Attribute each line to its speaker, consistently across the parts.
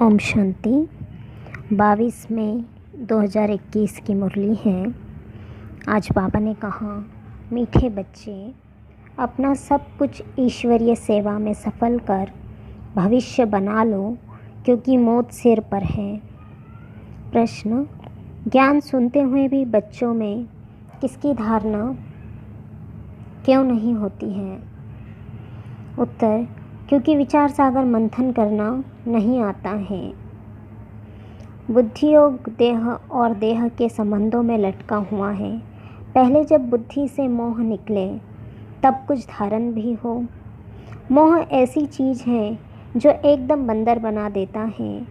Speaker 1: ओम शांति। 22 मई 2021 की मुरली है। आज बाबा ने कहा, मीठे बच्चे, अपना सब कुछ ईश्वरीय सेवा में सफल कर भविष्य बना लो, क्योंकि मौत सिर पर है। प्रश्न: ज्ञान सुनते हुए भी बच्चों में किसकी धारणा क्यों नहीं होती है? उत्तर: क्योंकि विचार सागर मंथन करना नहीं आता है। बुद्धि योग देह और देह के संबंधों में लटका हुआ है। पहले जब बुद्धि से मोह निकले तब कुछ धारण भी हो। मोह ऐसी चीज़ है जो एकदम बंदर बना देता है।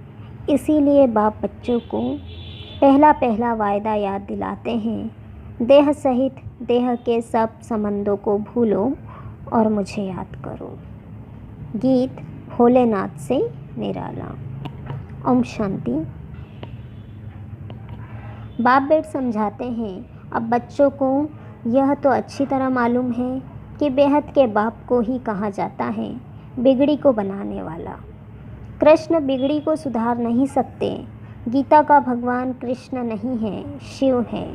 Speaker 1: इसीलिए बाप बच्चों को पहला पहला वायदा याद दिलाते हैं, देह सहित देह के सब संबंधों को भूलो और मुझे याद करो। गीत भोलेनाथ से निराला। ओम शांति। बाप बेट समझाते हैं, अब बच्चों को यह तो अच्छी तरह मालूम है कि बेहद के बाप को ही कहा जाता है बिगड़ी को बनाने वाला। कृष्ण बिगड़ी को सुधार नहीं सकते। गीता का भगवान कृष्ण नहीं है, शिव है।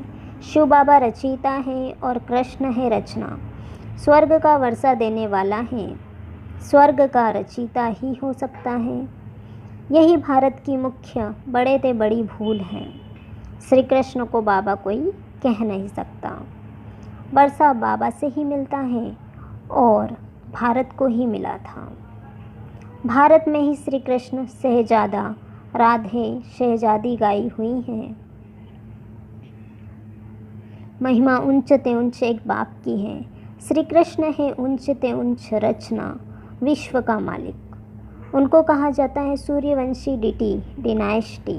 Speaker 1: शिव बाबा रचयिता है और कृष्ण है रचना। स्वर्ग का वर्षा देने वाला है। स्वर्ग का रचयिता ही हो सकता है। यही भारत की मुख्य बड़े से बड़ी भूल है। श्री कृष्ण को बाबा कोई कह नहीं सकता। वर्षा बाबा से ही मिलता है और भारत को ही मिला था। भारत में ही श्री कृष्ण शहजादा राधे शहजादी गाई हुई है। महिमा उच्च ते उच्च एक बाप की है। श्री कृष्ण है उच्च ते उच्च रचना, विश्व का मालिक। उनको कहा जाता है सूर्यवंशी डिनाइस्टी।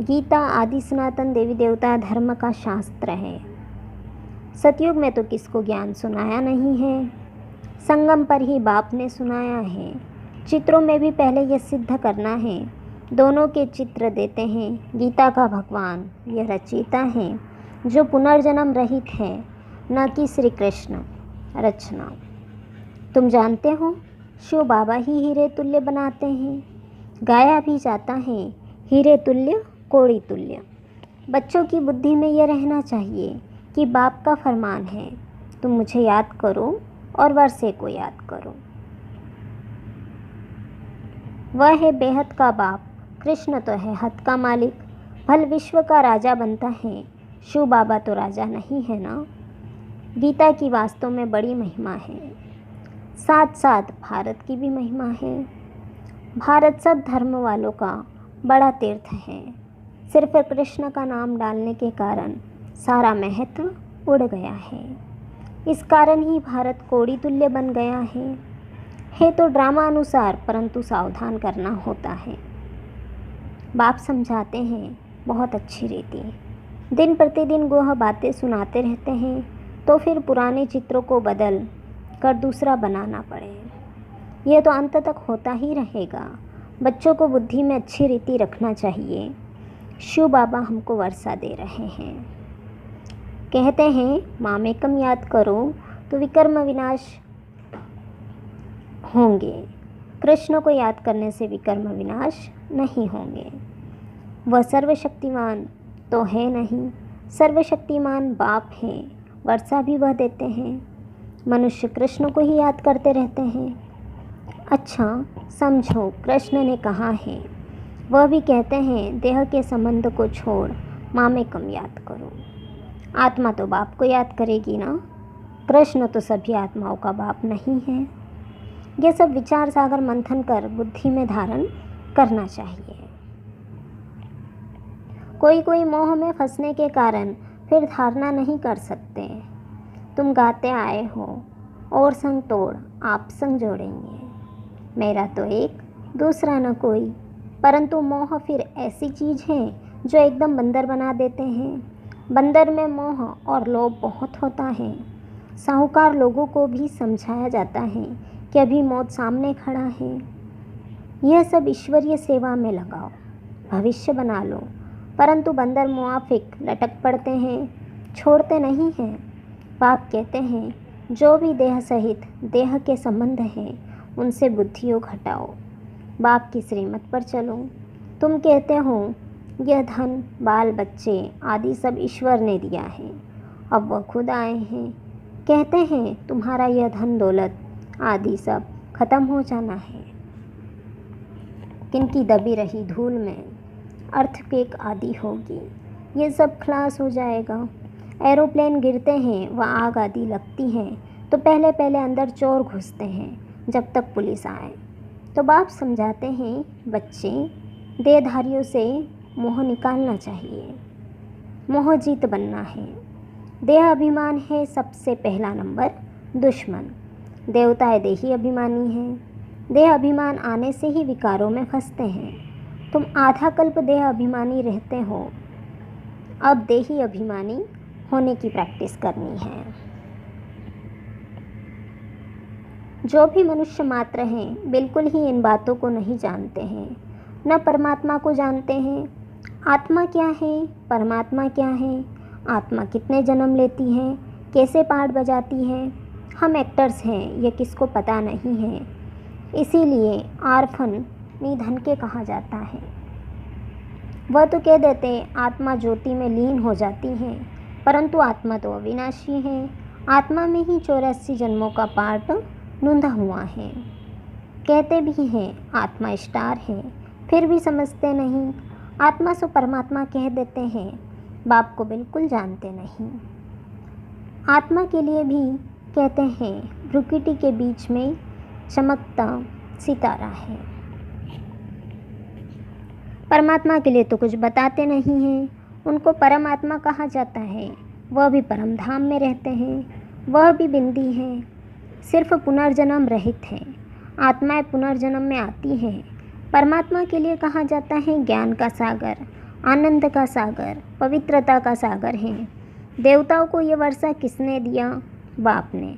Speaker 1: गीता आदि सनातन देवी देवता धर्म का शास्त्र है। सतयुग में तो किसको ज्ञान सुनाया नहीं है, संगम पर ही बाप ने सुनाया है। चित्रों में भी पहले यह सिद्ध करना है। दोनों के चित्र देते हैं। गीता का भगवान यह रचयिता है जो पुनर्जन्म रहित है, न कि श्री कृष्ण रचना। तुम जानते हो, शिव बाबा ही हीरे तुल्य बनाते हैं। गाया भी जाता है, हीरे तुल्य कोड़ी तुल्य। बच्चों की बुद्धि में यह रहना चाहिए कि बाप का फरमान है, तुम मुझे याद करो और वर्षे को याद करो। वह है बेहद का बाप। कृष्ण तो है हद का मालिक। भल विश्व का राजा बनता है, शिव बाबा तो राजा नहीं है ना। गीता की वास्तव में बड़ी महिमा है, साथ साथ भारत की भी महिमा है। भारत सब धर्म वालों का बड़ा तीर्थ है। सिर्फ कृष्ण का नाम डालने के कारण सारा महत्व उड़ गया है। इस कारण ही भारत कोड़ी तुल्य बन गया है तो ड्रामा अनुसार, परंतु सावधान करना होता है। बाप समझाते हैं बहुत अच्छी रीति। दिन प्रतिदिन वह बातें सुनाते रहते हैं तो फिर पुराने चित्रों को बदल कर दूसरा बनाना पड़े। यह तो अंत तक होता ही रहेगा। बच्चों को बुद्धि में अच्छी रीति रखना चाहिए। शिव बाबा हमको वर्षा दे रहे हैं। कहते हैं मामेकम याद करो तो विकर्म विनाश होंगे। कृष्ण को याद करने से विकर्म विनाश नहीं होंगे। वह सर्वशक्तिमान तो है नहीं, सर्वशक्तिमान बाप हैं। वर्षा भी वह देते हैं। मनुष्य कृष्ण को ही याद करते रहते हैं। अच्छा समझो, कृष्ण ने कहा है, वह भी कहते हैं देह के संबंध को छोड़ मामेकम याद करो। आत्मा तो बाप को याद करेगी ना। कृष्ण तो सभी आत्माओं का बाप नहीं है। यह सब विचार सागर मंथन कर बुद्धि में धारण करना चाहिए। कोई कोई मोह में फंसने के कारण फिर धारणा नहीं कर सकते। तुम गाते आए हो, और संग तोड़ आप संग जोड़ेंगे। मेरा तो एक दूसरा न कोई। परंतु मोह फिर ऐसी चीज़ है जो एकदम बंदर बना देते हैं। बंदर में मोह और लोभ बहुत होता है। साहूकार लोगों को भी समझाया जाता है कि अभी मौत सामने खड़ा है। यह सब ईश्वरीय सेवा में लगाओ, भविष्य बना लो। परंतु बंदर मुआफिक लटक पड़ते हैं, छोड़ते नहीं हैं। बाप कहते हैं जो भी देह सहित देह के संबंध हैं उनसे बुद्धियों घटाओ। बाप की श्रीमत पर चलो। तुम कहते हो यह धन, बाल बच्चे आदि सब ईश्वर ने दिया है, अब वह खुद आए हैं। कहते हैं तुम्हारा यह धन दौलत आदि सब खत्म हो जाना है। किनकी दबी रही धूल में अर्थक्वेक आदि होगी, ये सब खलास हो जाएगा। एरोप्लेन गिरते हैं व आग आदि लगती है तो पहले पहले अंदर चोर घुसते हैं जब तक पुलिस आए। तो बाप समझाते हैं बच्चे, देहधारियों से मोह निकालना चाहिए, मोह जीत बनना है। देह अभिमान है सबसे पहला नंबर दुश्मन। देवताएं देही अभिमानी हैं। देह अभिमान आने से ही विकारों में फंसते हैं। तुम आधा कल्प देह अभिमानी रहते हो, अब देही अभिमानी होने की प्रैक्टिस करनी है। जो भी मनुष्य मात्र हैं बिल्कुल ही इन बातों को नहीं जानते हैं, न परमात्मा को जानते हैं। आत्मा क्या है, परमात्मा क्या है, आत्मा कितने जन्म लेती है, कैसे पार्ट बजाती है। हम एक्टर्स हैं, ये किसको पता नहीं है। इसीलिए आर्फन निधन के कहा जाता है। वह तो कह देते आत्मा ज्योति में लीन हो जाती है, परंतु आत्मा तो अविनाशी है। आत्मा में ही 84 जन्मों का पार्ट नूंधा हुआ है। कहते भी हैं आत्मा स्टार है, फिर भी समझते नहीं। आत्मा सो परमात्मा कह देते हैं, बाप को बिल्कुल जानते नहीं। आत्मा के लिए भी कहते हैं भ्रुकुटी के बीच में चमकता सितारा है। परमात्मा के लिए तो कुछ बताते नहीं हैं। उनको परमात्मा कहा जाता है। वह भी परम धाम में रहते हैं, वह भी बिंदी हैं, सिर्फ पुनर्जन्म रहित है। आत्माएं पुनर्जन्म में आती हैं। परमात्मा के लिए कहा जाता है ज्ञान का सागर, आनंद का सागर, पवित्रता का सागर है। देवताओं को ये वर्षा किसने दिया? बाप ने।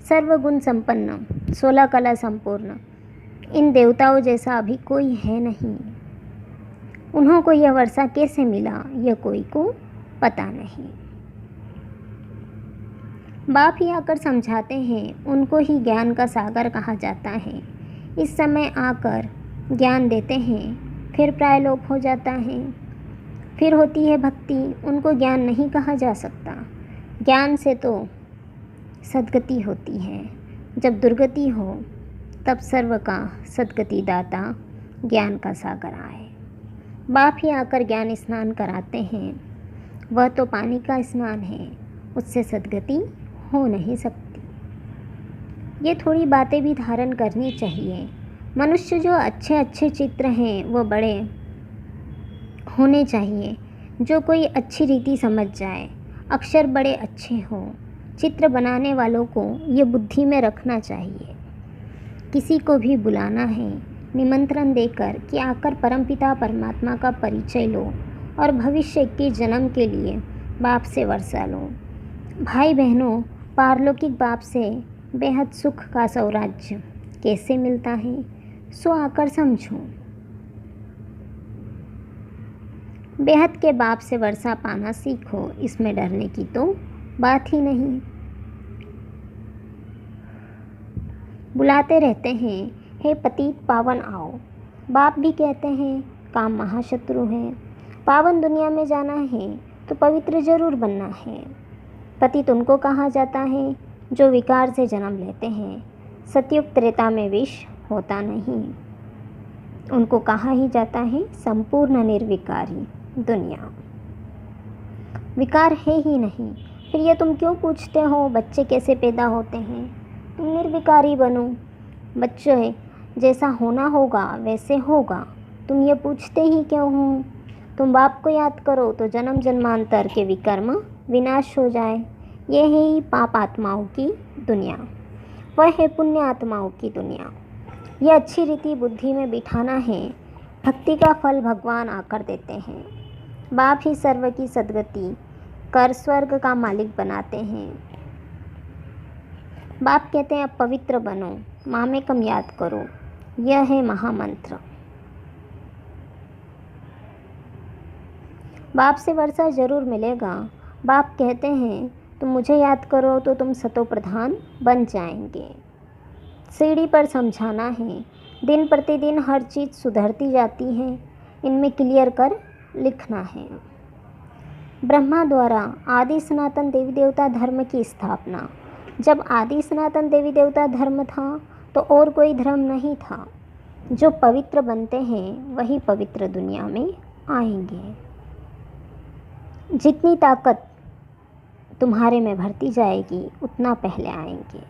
Speaker 1: सर्वगुण संपन्न, 16 कला संपूर्ण, इन देवताओं जैसा अभी कोई है नहीं। उन्हों को यह वर्षा कैसे मिला, यह कोई को पता नहीं। बाप ही आकर समझाते हैं, उनको ही ज्ञान का सागर कहा जाता है। इस समय आकर ज्ञान देते हैं, फिर प्रायलोक हो जाता है, फिर होती है भक्ति। उनको ज्ञान नहीं कहा जा सकता। ज्ञान से तो सद्गति होती है। जब दुर्गति हो तब सर्व का सद्गति दाता ज्ञान का सागर आए। बाप ही आकर ज्ञान स्नान कराते हैं। वह तो पानी का स्नान है, उससे सद्गति हो नहीं सकती। ये थोड़ी बातें भी धारण करनी चाहिए। मनुष्य जो अच्छे अच्छे चित्र हैं वो बड़े होने चाहिए। जो कोई अच्छी रीति समझ जाए, अक्षर बड़े अच्छे हों। चित्र बनाने वालों को ये बुद्धि में रखना चाहिए। किसी को भी बुलाना है निमंत्रण देकर कि आकर परमपिता परमात्मा का परिचय लो और भविष्य के जन्म के लिए बाप से वर्षा लो। भाई बहनों, पारलौकिक बाप से बेहद सुख का सौराज्य कैसे मिलता है, सो आकर समझो। बेहद के बाप से वर्षा पाना सीखो, इसमें डरने की तो बात ही नहीं। बुलाते रहते हैं, हे पतित पावन आओ। बाप भी कहते हैं काम महाशत्रु है। पावन दुनिया में जाना है तो पवित्र जरूर बनना है। पतित उनको कहा जाता है जो विकार से जन्म लेते हैं। सतयुग त्रेता में विष होता नहीं। उनको कहा ही जाता है संपूर्ण निर्विकारी दुनिया। विकार है ही नहीं, फिर ये तुम क्यों पूछते हो बच्चे कैसे पैदा होते हैं? तुम निर्विकारी बनो, बच्चे जैसा होना होगा वैसे होगा। तुम ये पूछते ही क्यों हो? तुम बाप को याद करो तो जन्म जन्मांतर के विकर्म विनाश हो जाए। ये है ही पाप आत्माओं की दुनिया, वह है पुण्य आत्माओं की दुनिया। ये अच्छी रीति बुद्धि में बिठाना है। भक्ति का फल भगवान आकर देते हैं। बाप ही सर्व की सद्गति कर स्वर्ग का मालिक बनाते हैं। बाप कहते हैं अब पवित्र बनो, मामेकम याद करो, यह है महामंत्र। बाप से वर्षा जरूर मिलेगा। बाप कहते हैं तुम मुझे याद करो तो तुम सतो प्रधान बन जाएंगे। सीढ़ी पर समझाना है, दिन प्रतिदिन हर चीज़ सुधरती जाती है, इनमें क्लियर कर लिखना है। ब्रह्मा द्वारा आदि सनातन देवी देवता धर्म की स्थापना। जब आदि सनातन देवी देवता धर्म था तो और कोई धर्म नहीं था। जो पवित्र बनते हैं वही पवित्र दुनिया में आएंगे। जितनी ताकत तुम्हारे में भरती जाएगी उतना पहले आएंगे।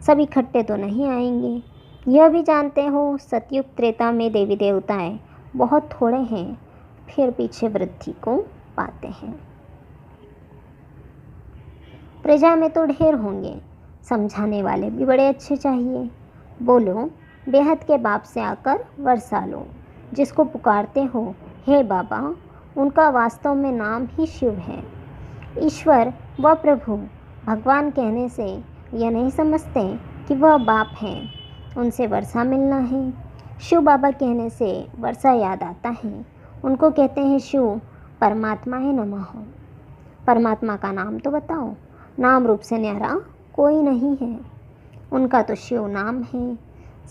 Speaker 1: सब इकट्ठे तो नहीं आएंगे। यह भी जानते हो सतयुग त्रेता में देवी देवताएं बहुत थोड़े हैं, फिर पीछे वृद्धि को पाते हैं। प्रजा में तो ढेर होंगे, समझाने वाले भी बड़े अच्छे चाहिए। बोलो बेहद के बाप से आकर वर्षा लो। जिसको पुकारते हो हे बाबा, उनका वास्तव में नाम ही शिव है। ईश्वर व प्रभु भगवान कहने से यह नहीं समझते कि वह बाप हैं, उनसे वर्षा मिलना है। शिव बाबा कहने से वर्षा याद आता है, उनको कहते हैं शिव परमात्मा है नमः। परमात्मा का नाम तो बताओ। नाम रूप से न्यारा कोई नहीं है, उनका तो शिव नाम है।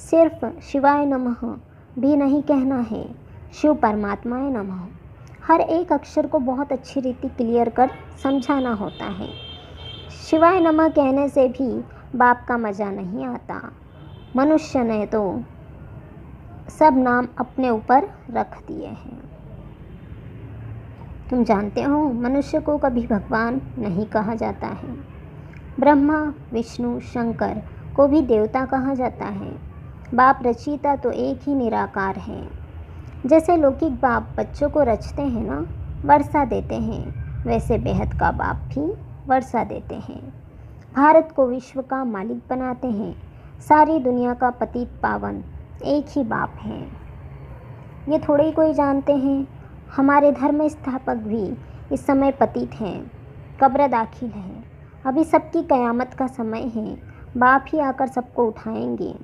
Speaker 1: सिर्फ शिवाय नमः भी नहीं कहना है, शिव परमात्माय नमः। हर एक अक्षर को बहुत अच्छी रीति क्लियर कर समझाना होता है। शिवाय नमः कहने से भी बाप का मज़ा नहीं आता। मनुष्य ने तो सब नाम अपने ऊपर रख दिए हैं। तुम जानते हो मनुष्य को कभी भगवान नहीं कहा जाता है। ब्रह्मा विष्णु शंकर को भी देवता कहा जाता है। बाप रचयिता तो एक ही निराकार है। जैसे लौकिक बाप बच्चों को रचते हैं ना, वर्षा देते हैं, वैसे बेहद का बाप भी वर्षा देते हैं। भारत को विश्व का मालिक बनाते हैं। सारी दुनिया का पतित पावन एक ही बाप है। ये थोड़े ही कोई जानते हैं, हमारे धर्म स्थापक भी इस समय पतित हैं, कब्र दाखिल हैं। अभी सबकी कयामत का समय है, बाप ही आकर सबको उठाएंगे।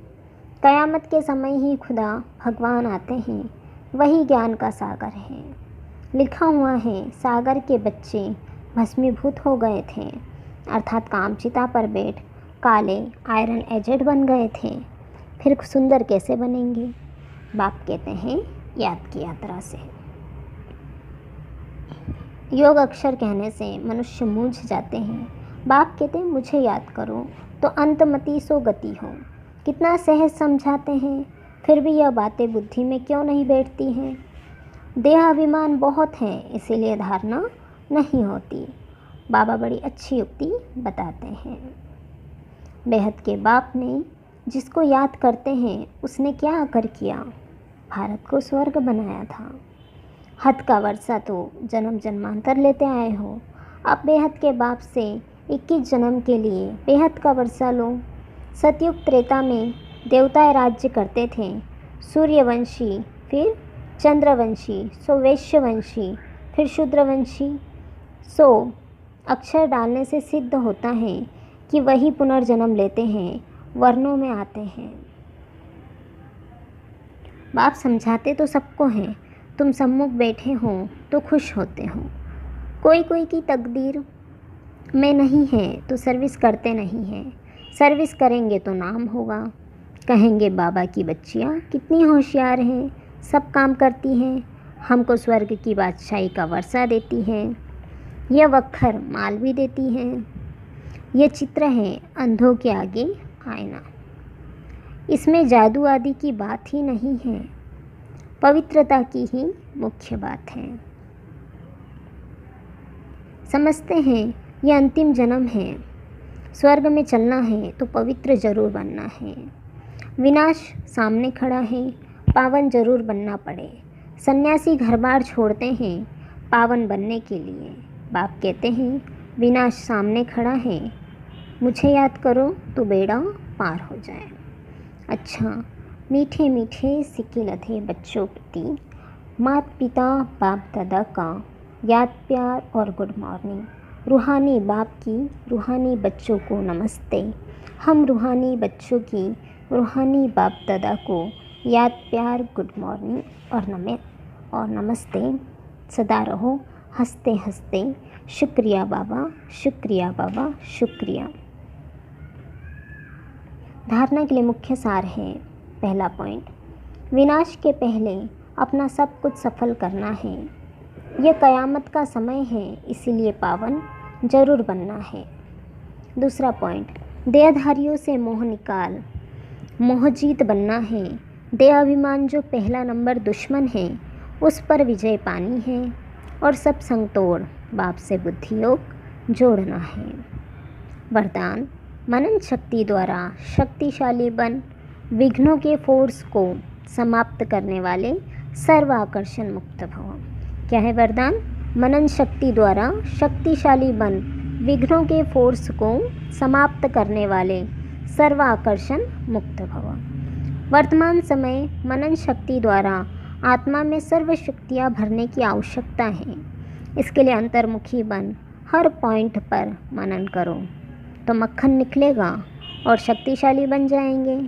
Speaker 1: कयामत के समय ही खुदा भगवान आते हैं, वही ज्ञान का सागर है। लिखा हुआ है सागर के बच्चे भस्मीभूत हो गए थे, अर्थात कामचिता पर बैठ काले आयरन एजेड बन गए थे, फिर सुंदर कैसे बनेंगे? बाप कहते हैं याद की यात्रा से। योग अक्षर कहने से मनुष्य मूझ जाते हैं। बाप कहते हैं मुझे याद करो तो अंतमति सो गति हो। कितना सहज समझाते हैं, फिर भी यह बातें बुद्धि में क्यों नहीं बैठती हैं? देह अभिमान बहुत है, इसीलिए धारणा नहीं होती। बाबा बड़ी अच्छी युक्ति बताते हैं। बेहद के बाप ने जिसको याद करते हैं उसने क्या आकर किया? भारत को स्वर्ग बनाया था। हद का वर्षा तो जन्म जन्मांतर लेते आए हो, अब बेहद के बाप से 21 जन्म के लिए बेहद का वर्षा लो। सतयुग त्रेता में देवताएं राज्य करते थे। सूर्यवंशी, फिर चंद्रवंशी, सो वैश्यवंशी, फिर शूद्रवंशी। सो अक्षर डालने से सिद्ध होता है कि वही पुनर्जन्म लेते हैं, वर्णों में आते हैं। बाप समझाते तो सबको हैं, तुम सम्मुख बैठे हो तो खुश होते हो। कोई कोई की तकदीर में नहीं है तो सर्विस करते नहीं हैं। सर्विस करेंगे तो नाम होगा, कहेंगे बाबा की बच्चियाँ कितनी होशियार हैं, सब काम करती हैं, हमको स्वर्ग की बादशाही का वर्षा देती हैं, यह वक्खर माल भी देती हैं। ये चित्र है अंधों के आगे आईना। इसमें जादू आदि की बात ही नहीं है, पवित्रता की ही मुख्य बात है। समझते हैं ये अंतिम जन्म है, स्वर्ग में चलना है तो पवित्र जरूर बनना है। विनाश सामने खड़ा है, पावन जरूर बनना पड़े। सन्यासी घर बार छोड़ते हैं पावन बनने के लिए। बाप कहते हैं विनाश सामने खड़ा है, मुझे याद करो तो बेड़ा पार हो जाए। अच्छा, मीठे मीठे सिक्के लधे बच्चों प्रति माता पिता बाप दादा का याद प्यार और गुड मॉर्निंग। रूहानी बाप की रूहानी बच्चों को नमस्ते। हम रूहानी बच्चों की रूहानी बाप दादा को याद प्यार गुड मॉर्निंग और नमस्ते। सदा रहो हंसते हंसते। शुक्रिया बाबा, शुक्रिया बाबा, शुक्रिया। धारणा के लिए मुख्य सार है। पहला पॉइंट, विनाश के पहले अपना सब कुछ सफल करना है। यह कयामत का समय है, इसीलिए पावन जरूर बनना है। दूसरा पॉइंट, देहधारियों से मोह निकाल, मोहजीत बनना है। देहाभिमान जो पहला नंबर दुश्मन है, उस पर विजय पानी है और सब संग तोड़ बाप से बुद्धि योग जोड़ना है। वरदान, मनन शक्ति द्वारा शक्तिशाली बन, विघ्नों के फोर्स को समाप्त करने वाले सर्व आकर्षण मुक्त भव। क्या है वरदान? मनन शक्ति द्वारा शक्तिशाली बन, विघ्नों के फोर्स को समाप्त करने वाले सर्व आकर्षण मुक्त भव। वर्तमान समय मनन शक्ति द्वारा आत्मा में सर्व शक्तियाँ भरने की आवश्यकता है। इसके लिए अंतर्मुखी बन, हर पॉइंट पर मनन करो तो मक्खन निकलेगा और शक्तिशाली बन जाएंगे।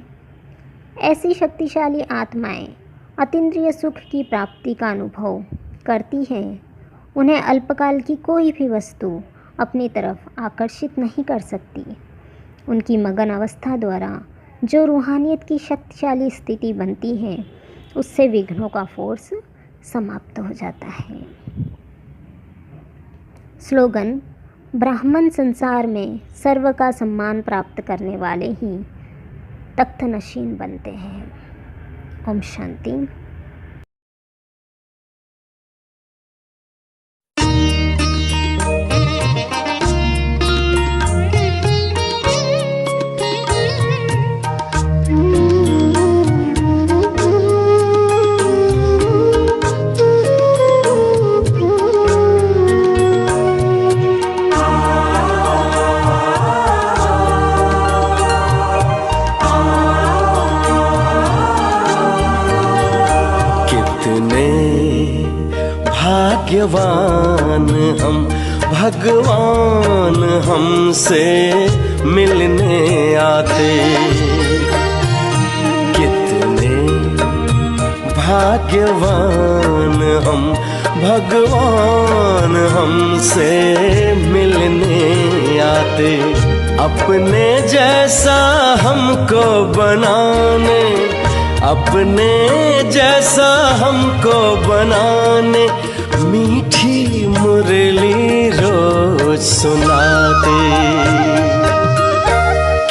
Speaker 1: ऐसी शक्तिशाली आत्माएं अतीन्द्रिय सुख की प्राप्ति का अनुभव करती हैं। उन्हें अल्पकाल की कोई भी वस्तु अपनी तरफ आकर्षित नहीं कर सकती। उनकी मगन अवस्था द्वारा जो रूहानियत की शक्तिशाली स्थिति बनती है, उससे विघ्नों का फोर्स समाप्त हो जाता है। स्लोगन, ब्राह्मण संसार में सर्व का सम्मान प्राप्त करने वाले ही तख्त नशीन बनते हैं। ओम शांति।
Speaker 2: भाग्यवान हम, भगवान हमसे मिलने आते। कितने भाग्यवान हम, भगवान हमसे मिलने आते। अपने जैसा हमको बनाने, अपने जैसा हमको बनाने मीठी मुरली रोज सुनाते।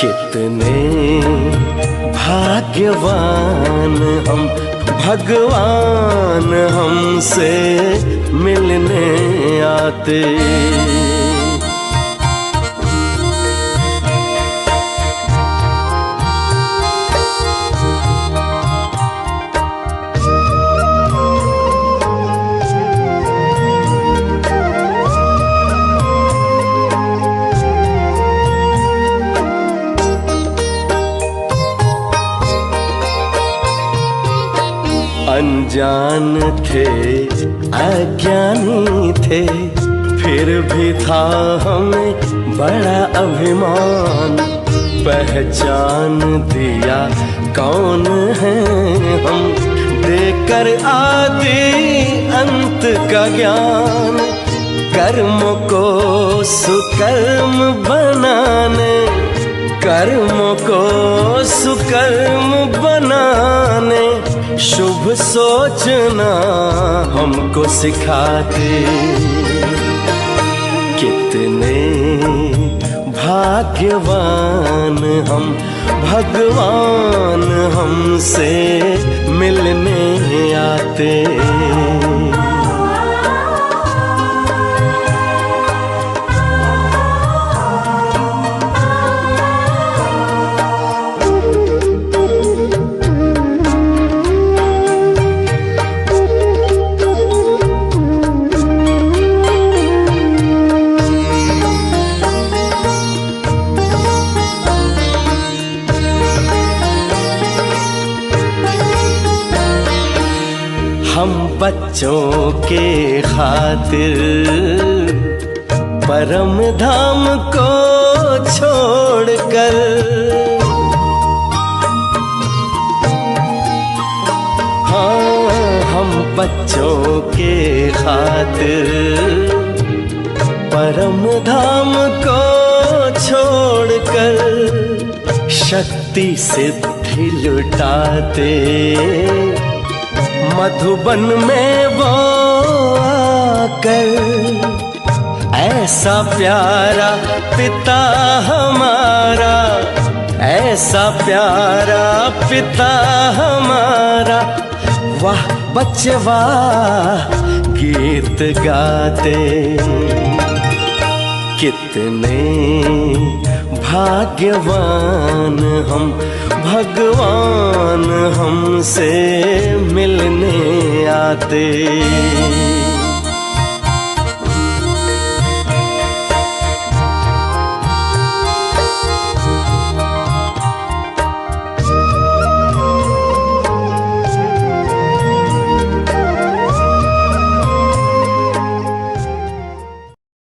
Speaker 2: कितने भाग्यवान हम, भगवान हमसे मिलने आते। अनजान थे, अज्ञानी थे, फिर भी था हमें बड़ा अभिमान। पहचान दिया कौन है हम, देकर आदि अंत का ज्ञान। कर्म को सुकर्म बनाने, कर्म को सुकर्म बनाने शुभ सोचना हमको सिखाते। कितने भाग्यवान हम, भगवान हमसे मिलने आते। हम बच्चों के खातिर परम धाम को छोड़कर, हाँ हम बच्चों के खातिर परम धाम को छोड़कर शक्ति सिद्धि भी लुटाते। मधुबन में वो आकर ऐसा प्यारा पिता हमारा, ऐसा प्यारा पिता हमारा, वाह बच्चे वाह गीत गाते। कितने भाग्यवान हम, भगवान हमसे मिलने आते।